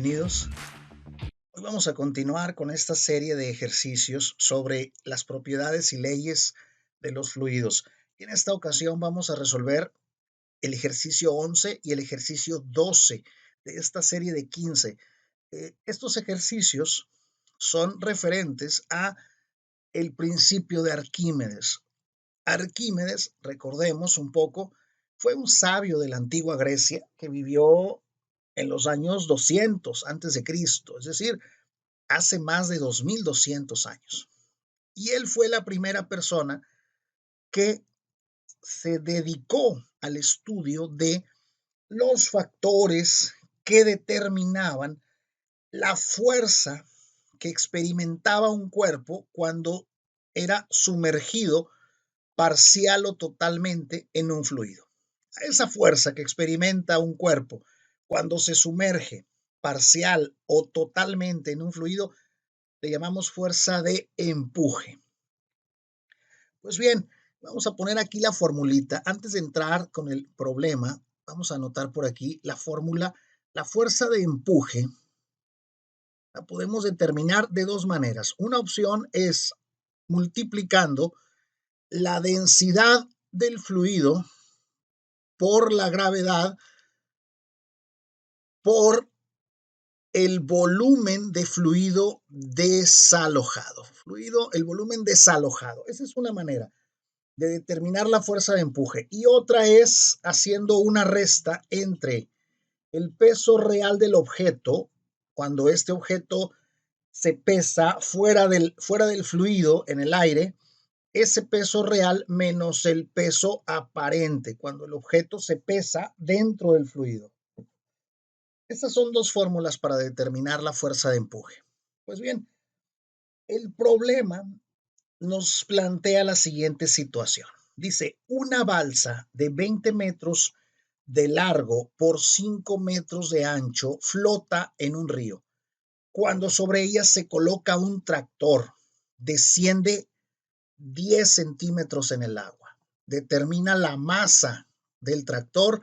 bienvenidos. Hoy vamos a continuar con esta serie de ejercicios sobre las propiedades y leyes de los fluidos. Y en esta ocasión vamos a resolver el ejercicio 11 y el ejercicio 12 de esta serie de 15. Estos ejercicios son referentes a el principio de Arquímedes. Arquímedes, recordemos un poco, fue un sabio de la antigua Grecia que vivió en los años 200 antes de Cristo, es decir, hace más de 2200 años. Y él fue la primera persona que se dedicó al estudio de los factores que determinaban la fuerza que experimentaba un cuerpo cuando era sumergido parcial o totalmente en un fluido. Esa fuerza que experimenta un cuerpo cuando se sumerge parcial o totalmente en un fluido le llamamos fuerza de empuje. Pues bien, vamos a poner aquí la formulita. Antes de entrar con el problema, vamos a anotar por aquí la fórmula. La fuerza de empuje la podemos determinar de dos maneras. Una opción es multiplicando la densidad del fluido por la gravedad por el volumen de fluido desalojado. El volumen desalojado. Esa es una manera de determinar la fuerza de empuje. Y otra es haciendo una resta entre el peso real del objeto, cuando este objeto se pesa fuera del fluido en el aire, ese peso real menos el peso aparente, cuando el objeto se pesa dentro del fluido. Estas son dos fórmulas para determinar la fuerza de empuje. Pues bien, el problema nos plantea la siguiente situación. Dice, una balsa de 20 metros de largo por 5 metros de ancho flota en un río. Cuando sobre ella se coloca un tractor, desciende 10 centímetros en el agua. Determina la masa del tractor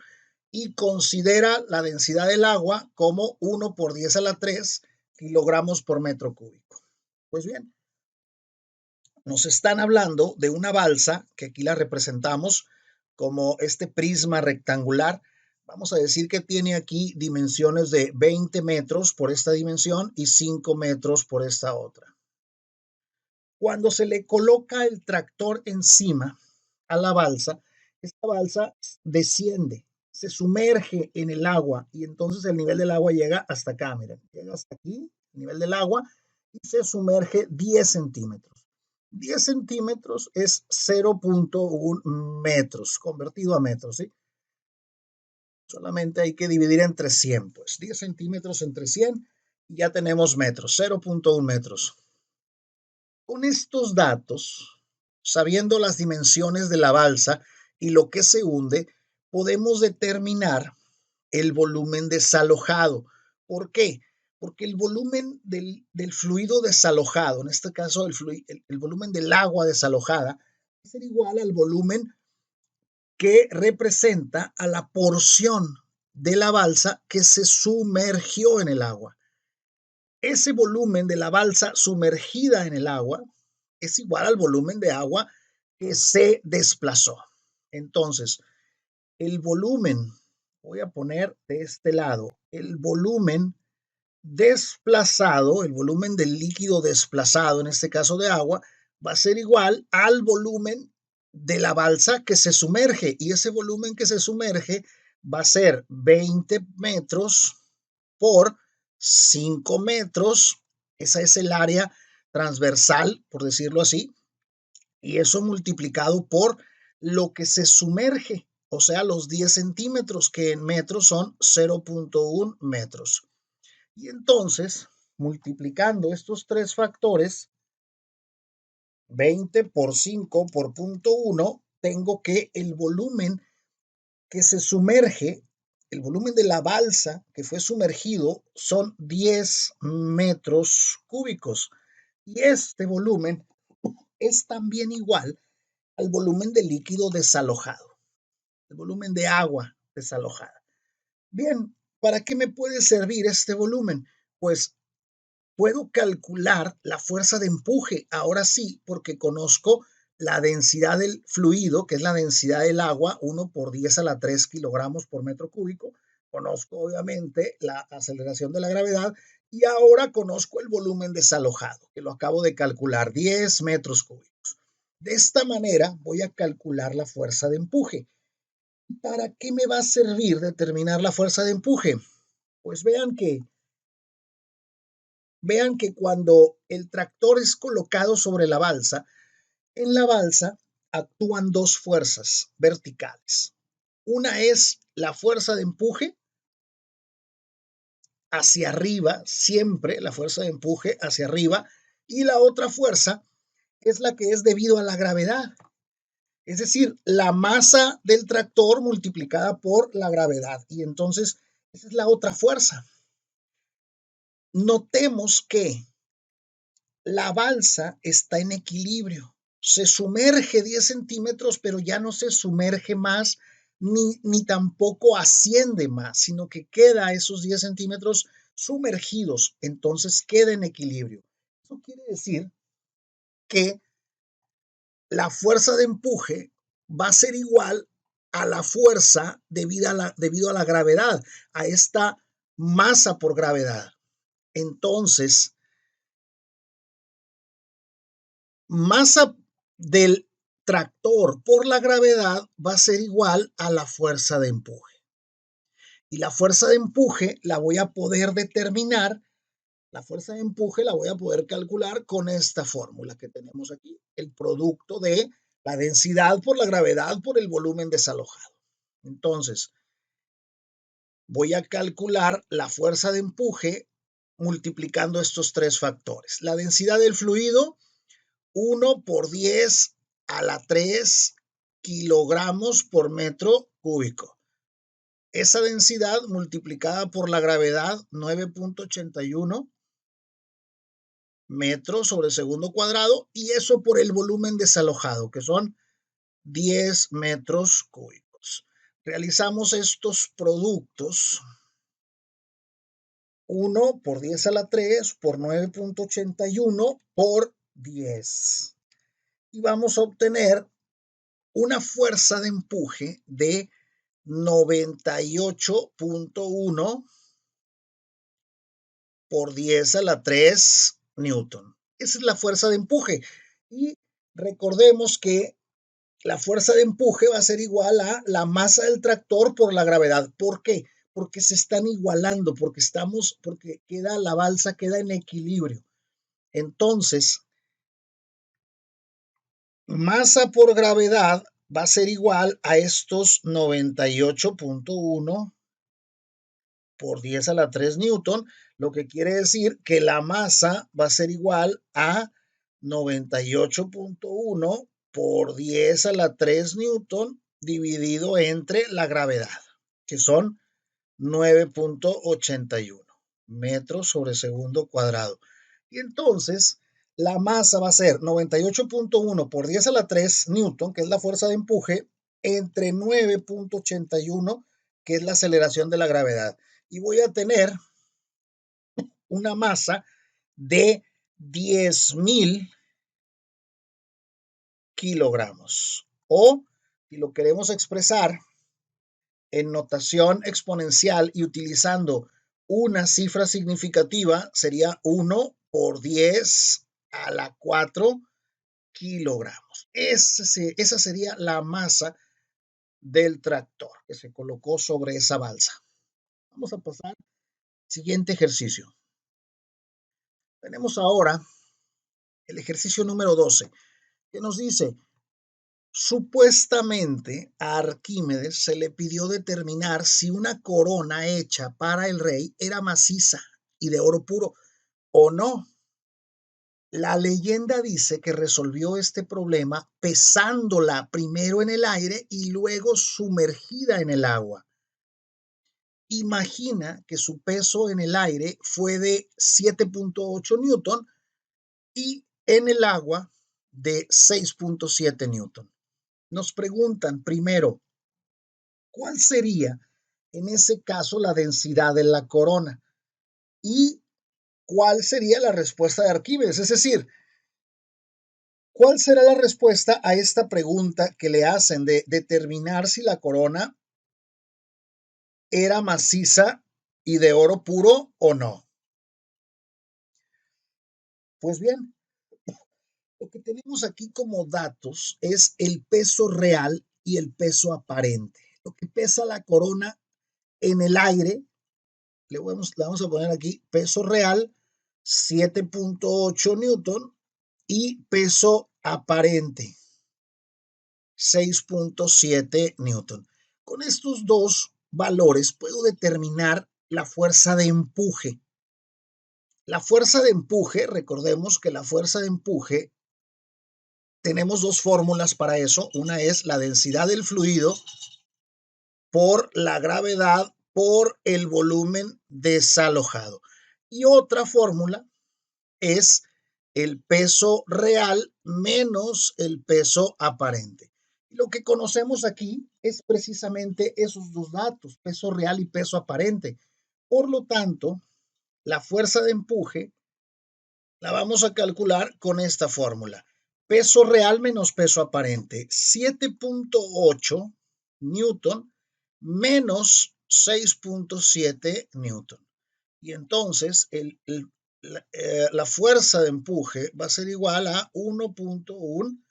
y considera la densidad del agua como 1 por 10 a la 3 kilogramos por metro cúbico. Pues bien, nos están hablando de una balsa, que aquí la representamos como este prisma rectangular. Vamos a decir que tiene aquí dimensiones de 20 metros por esta dimensión y 5 metros por esta otra. Cuando se le coloca el tractor encima a la balsa, esta balsa desciende, se sumerge en el agua y entonces el nivel del agua llega hasta acá, miren, llega hasta aquí, el nivel del agua, y se sumerge 10 centímetros. 10 centímetros es 0.1 metros, convertido a metros, ¿sí? Solamente hay que dividir entre 100, pues 10 centímetros entre 100 y ya tenemos metros, 0.1 metros. Con estos datos, sabiendo las dimensiones de la balsa y lo que se hunde, podemos determinar el volumen desalojado. ¿Por qué? Porque el volumen del fluido desalojado, en este caso el volumen del agua desalojada, va a ser igual al volumen que representa a la porción de la balsa que se sumergió en el agua. Ese volumen de la balsa sumergida en el agua es igual al volumen de agua que se desplazó. Entonces, el volumen, voy a poner de este lado, el volumen desplazado, el volumen del líquido desplazado, en este caso de agua, va a ser igual al volumen de la balsa que se sumerge. Y ese volumen que se sumerge va a ser 20 metros por 5 metros. Esa es el área transversal, por decirlo así. Y eso multiplicado por lo que se sumerge, o sea, los 10 centímetros, que en metros son 0.1 metros. Y entonces, multiplicando estos tres factores, 20 por 5 por 0.1, tengo que el volumen que se sumerge, el volumen de la balsa que fue sumergido son 10 metros cúbicos. Y este volumen es también igual al volumen de líquido desalojado, el volumen de agua desalojada. Bien, ¿para qué me puede servir este volumen? Pues puedo calcular la fuerza de empuje, ahora sí, porque conozco la densidad del fluido, que es la densidad del agua, 1 por 10 a la 3 kilogramos por metro cúbico. Conozco obviamente la aceleración de la gravedad y ahora conozco el volumen desalojado, que lo acabo de calcular, 10 metros cúbicos. De esta manera voy a calcular la fuerza de empuje. ¿Para qué me va a servir determinar la fuerza de empuje? Pues vean que cuando el tractor es colocado sobre la balsa, en la balsa actúan dos fuerzas verticales. Una es la fuerza de empuje hacia arriba, siempre la fuerza de empuje hacia arriba, y la otra fuerza es la que es debido a la gravedad. Es decir, la masa del tractor multiplicada por la gravedad. Y entonces, esa es la otra fuerza. Notemos que la balsa está en equilibrio. Se sumerge 10 centímetros, pero ya no se sumerge más ni tampoco asciende más, sino que queda esos 10 centímetros sumergidos. Entonces queda en equilibrio. Eso quiere decir que la fuerza de empuje va a ser igual a la fuerza debido a la gravedad, a esta masa por gravedad. Entonces, masa del tractor por la gravedad va a ser igual a la fuerza de empuje. Y la fuerza de empuje la voy a poder determinar, la fuerza de empuje la voy a poder calcular con esta fórmula que tenemos aquí, el producto de la densidad por la gravedad por el volumen desalojado. Entonces, voy a calcular la fuerza de empuje multiplicando estos tres factores. La densidad del fluido, 1 por 10 a la 3 kilogramos por metro cúbico. Esa densidad multiplicada por la gravedad, 9.81 metros sobre segundo cuadrado, y eso por el volumen desalojado, que son 10 metros cúbicos. Realizamos estos productos, 1 por 10 a la 3 por 9.81 por 10. Y vamos a obtener una fuerza de empuje de 98.1 por 10 a la 3 newton. Esa es la fuerza de empuje. Y recordemos que la fuerza de empuje va a ser igual a la masa del tractor por la gravedad. ¿Por qué? Porque se están igualando, porque la balsa queda en equilibrio. Entonces, masa por gravedad va a ser igual a estos 98.1 por 10 a la 3 newton, lo que quiere decir que la masa va a ser igual a 98.1 por 10 a la 3 newton dividido entre la gravedad, que son 9.81 metros sobre segundo cuadrado. Y entonces la masa va a ser 98.1 por 10 a la 3 newton, que es la fuerza de empuje, entre 9.81, que es la aceleración de la gravedad. Y voy a tener una masa de 10.000 kilogramos. O, si lo queremos expresar en notación exponencial y utilizando una cifra significativa, sería 1 por 10 a la 4 kilogramos. Esa sería la masa del tractor que se colocó sobre esa balsa. Vamos a pasar al siguiente ejercicio. Tenemos ahora el ejercicio número 12, que nos dice, supuestamente a Arquímedes se le pidió determinar si una corona hecha para el rey era maciza y de oro puro o no. La leyenda dice que resolvió este problema pesándola primero en el aire y luego sumergida en el agua. Imagina que su peso en el aire fue de 7.8 newton y en el agua de 6.7 newton. Nos preguntan primero, ¿cuál sería en ese caso la densidad de la corona. ¿Y cuál sería la respuesta de Arquímedes? Es decir, ¿cuál será la respuesta a esta pregunta que le hacen de determinar si la corona era maciza y de oro puro o no? Pues bien, lo que tenemos aquí como datos es el peso real y el peso aparente. Lo que pesa la corona en el aire, le vamos a poner aquí peso real 7.8 newton y peso aparente 6.7 newton. Con estos dos valores puedo determinar la fuerza de empuje. La fuerza de empuje, recordemos que la fuerza de empuje, tenemos dos fórmulas para eso. Una es la densidad del fluido por la gravedad por el volumen desalojado. Y otra fórmula es el peso real menos el peso aparente. Lo que conocemos aquí es precisamente esos dos datos, peso real y peso aparente. Por lo tanto, la fuerza de empuje la vamos a calcular con esta fórmula. Peso real menos peso aparente, 7.8 newton menos 6.7 newton. Y entonces la fuerza de empuje va a ser igual a 1.1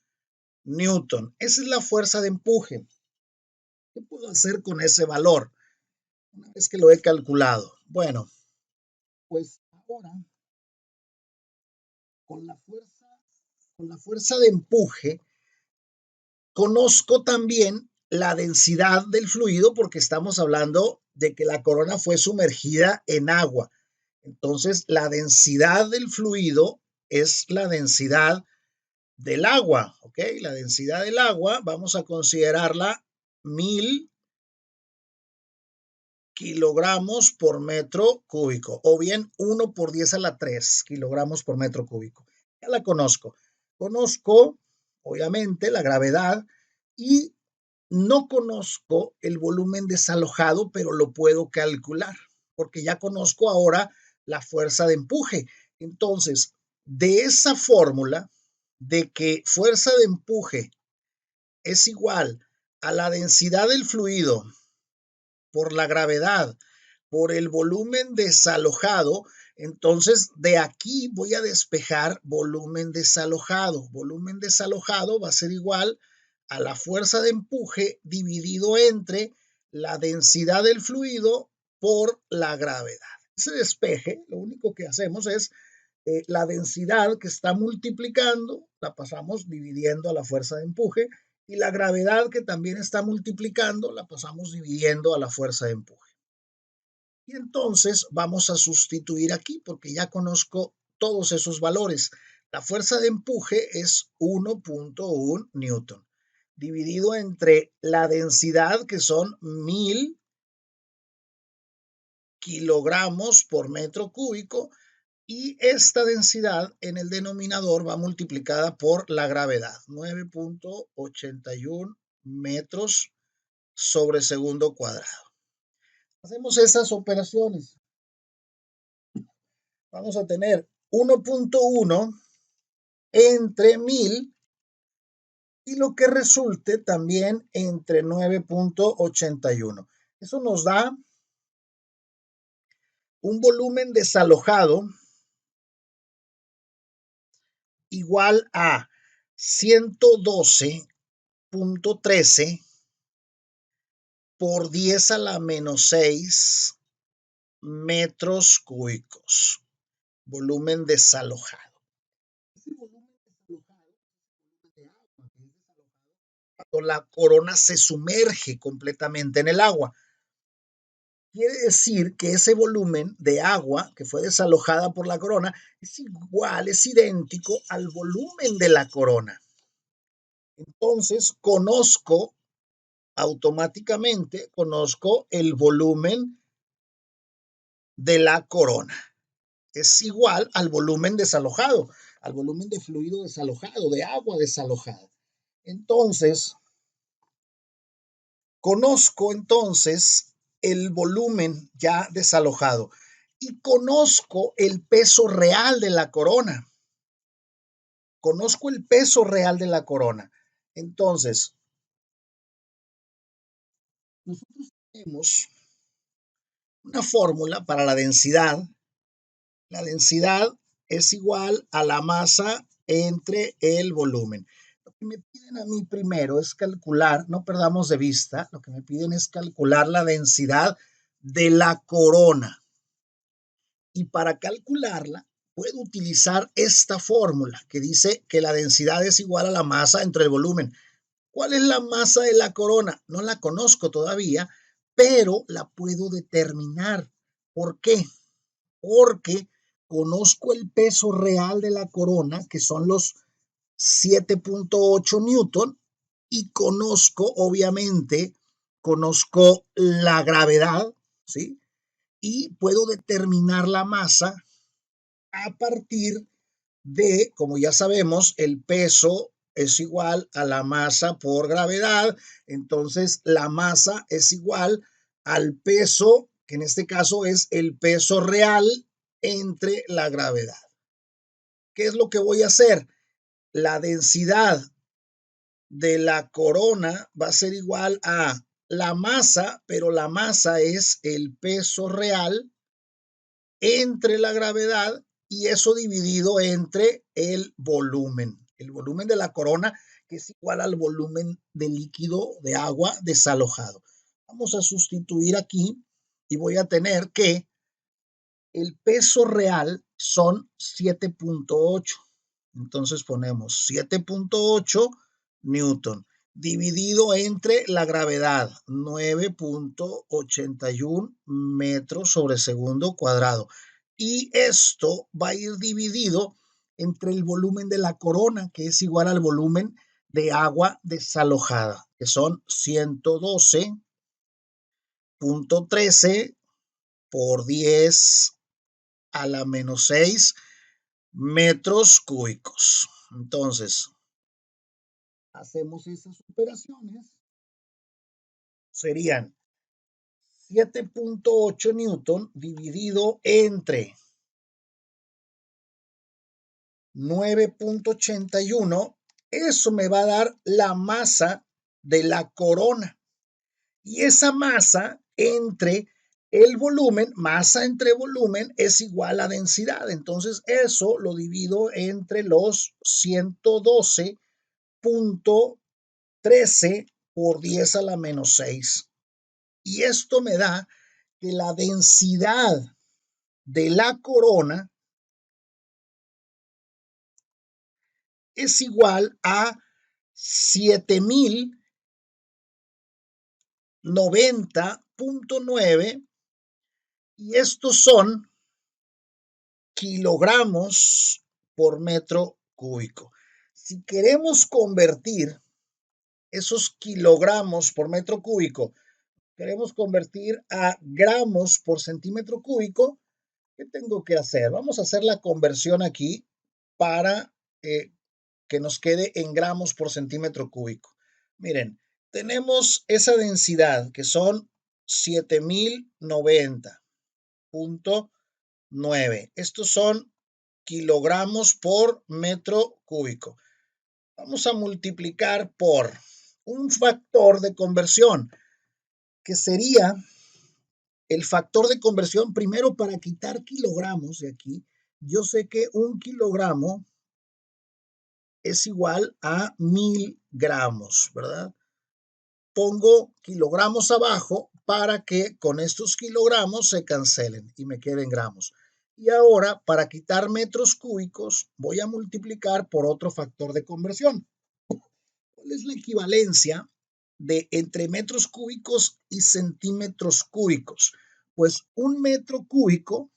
newton. Esa es la fuerza de empuje. ¿Qué puedo hacer con ese valor una vez que lo he calculado? Bueno, pues ahora con la fuerza de empuje conozco también la densidad del fluido porque estamos hablando de que la corona fue sumergida en agua. Entonces, la densidad del fluido es la densidad del agua, ¿ok? La densidad del agua vamos a considerarla 1000 kilogramos por metro cúbico, o bien 1 por 10 a la 3 kilogramos por metro cúbico. Ya la conozco. Conozco, obviamente, la gravedad y no conozco el volumen desalojado, pero lo puedo calcular, porque ya conozco ahora la fuerza de empuje. Entonces, de esa fórmula de que fuerza de empuje es igual a la densidad del fluido por la gravedad, por el volumen desalojado, entonces de aquí voy a despejar volumen desalojado. Volumen desalojado va a ser igual a la fuerza de empuje dividido entre la densidad del fluido por la gravedad. Ese despeje, lo único que hacemos es la densidad que está multiplicando, la pasamos dividiendo a la fuerza de empuje, y la gravedad que también está multiplicando, la pasamos dividiendo a la fuerza de empuje. Y entonces vamos a sustituir aquí porque ya conozco todos esos valores. La fuerza de empuje es 1.1 newton, dividido entre la densidad que son 1000 kilogramos por metro cúbico, y esta densidad en el denominador va multiplicada por la gravedad, 9.81 metros sobre segundo cuadrado. Hacemos esas operaciones. Vamos a tener 1.1 entre 1000 y lo que resulte también entre 9.81. Eso nos da un volumen desalojado igual a 112.13 por 10 a la menos 6 metros cúbicos. Volumen desalojado. Ese volumen desalojado de agua, cuando la corona se sumerge completamente en el agua. Quiere decir que ese volumen de agua que fue desalojada por la corona es igual, es idéntico al volumen de la corona. Entonces, automáticamente conozco el volumen de la corona. Es igual al volumen desalojado, al volumen de fluido desalojado, de agua desalojada. Entonces, conozco entonces el volumen ya desalojado y conozco el peso real de la corona. Conozco el peso real de la corona. Entonces, nosotros tenemos una fórmula para la densidad. La densidad es igual a la masa entre el volumen. Lo que me piden a mí primero es calcular, no perdamos de vista, lo que me piden es calcular la densidad de la corona. Y para calcularla, puedo utilizar esta fórmula que dice que la densidad es igual a la masa entre el volumen. ¿Cuál es la masa de la corona? No la conozco todavía, pero la puedo determinar. ¿Por qué? Porque conozco el peso real de la corona, que son los 7.8 newton, y conozco, obviamente, conozco la gravedad, ¿sí? Y puedo determinar la masa a partir de, como ya sabemos, el peso es igual a la masa por gravedad, entonces la masa es igual al peso, que en este caso es el peso real entre la gravedad. ¿Qué es lo que voy a hacer? La densidad de la corona va a ser igual a la masa, pero la masa es el peso real entre la gravedad y eso dividido entre el volumen de la corona, que es igual al volumen de líquido de agua desalojado. Vamos a sustituir aquí y voy a tener que el peso real son 7.8. Entonces ponemos 7.8 newton dividido entre la gravedad, 9.81 metros sobre segundo cuadrado. Y esto va a ir dividido entre el volumen de la corona, que es igual al volumen de agua desalojada, que son 112.13 por 10 a la menos 6 metros cúbicos. Entonces, hacemos esas operaciones, serían 7.8 newton dividido entre 9.81, eso me va a dar la masa de la corona. Y esa masa entre el volumen, masa entre volumen es igual a densidad. Entonces eso lo divido entre los 112.13 por 10 a la menos 6. Y esto me da que la densidad de la corona es igual a 7090.9 y estos son kilogramos por metro cúbico. Si queremos convertir esos kilogramos por metro cúbico, queremos convertir a gramos por centímetro cúbico, ¿qué tengo que hacer? Vamos a hacer la conversión aquí para que nos quede en gramos por centímetro cúbico. Miren, tenemos esa densidad que son 7090.9. Estos son kilogramos por metro cúbico. Vamos a multiplicar por un factor de conversión, que sería el factor de conversión primero para quitar kilogramos de aquí. Yo sé que un kilogramo es igual a 1000 gramos, ¿verdad? Pongo kilogramos abajo para que con estos kilogramos se cancelen y me queden gramos. Y ahora, para quitar metros cúbicos, voy a multiplicar por otro factor de conversión. ¿Cuál es la equivalencia de entre metros cúbicos y centímetros cúbicos? Pues un metro cúbico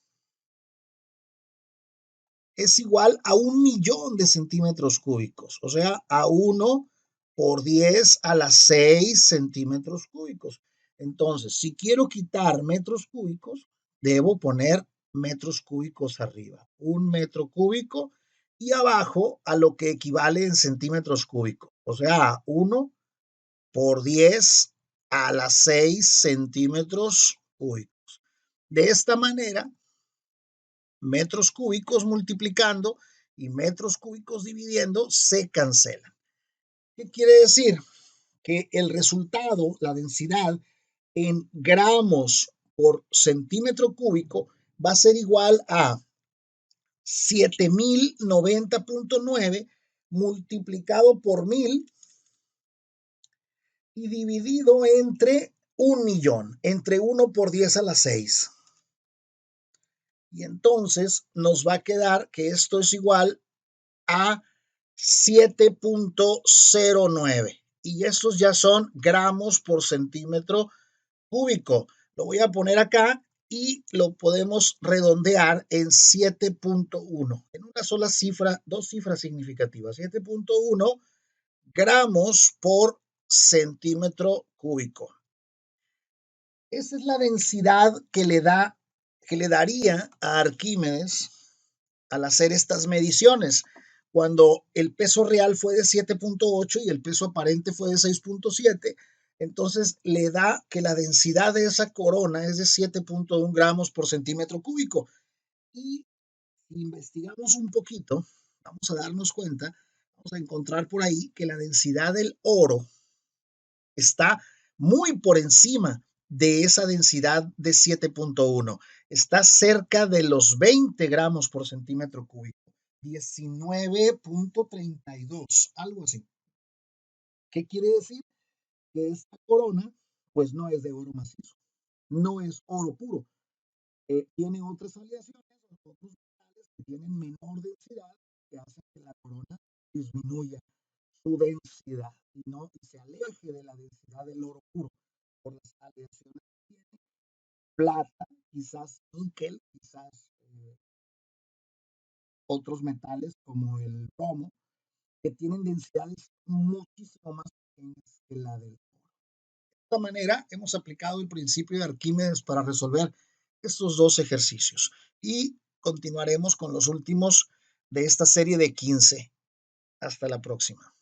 es igual a 1.000.000 de centímetros cúbicos, o sea, a 1 por 10 a la 6 centímetros cúbicos. Entonces, si quiero quitar metros cúbicos, debo poner metros cúbicos arriba. Un metro cúbico y abajo a lo que equivale en centímetros cúbicos. O sea, 1 por 10 a la 6 centímetros cúbicos. De esta manera, metros cúbicos multiplicando y metros cúbicos dividiendo se cancelan. ¿Qué quiere decir? Que el resultado, la densidad en gramos por centímetro cúbico va a ser igual a 7090.9 multiplicado por 1000 y dividido entre 1.000.000, entre 1 por 10 a la 6. Y entonces nos va a quedar que esto es igual a 7.09. Y estos ya son gramos por centímetro cúbico. Lo voy a poner acá y lo podemos redondear en 7.1. En una sola cifra, dos cifras significativas. 7.1 gramos por centímetro cúbico. Esa es la densidad que le daría a Arquímedes al hacer estas mediciones, cuando el peso real fue de 7.8 y el peso aparente fue de 6.7. Entonces le da que la densidad de esa corona es de 7.1 gramos por centímetro cúbico. Y si investigamos un poquito, vamos a darnos cuenta, vamos a encontrar por ahí que la densidad del oro está muy por encima de esa densidad de 7.1. Está cerca de los 20 gramos por centímetro cúbico. 19.32, algo así. ¿Qué quiere decir? Que esta corona, pues no es de oro macizo, no es oro puro. Tiene otras aleaciones, otros metales que tienen menor densidad, que hacen que la corona disminuya su densidad y se aleje de la densidad del oro puro por las aleaciones que tiene. Plata, quizás níquel, quizás otros metales como el plomo, que tienen densidades muchísimo más pequeñas que la del oro. De esta manera, hemos aplicado el principio de Arquímedes para resolver estos dos ejercicios y continuaremos con los últimos de esta serie de 15. Hasta la próxima.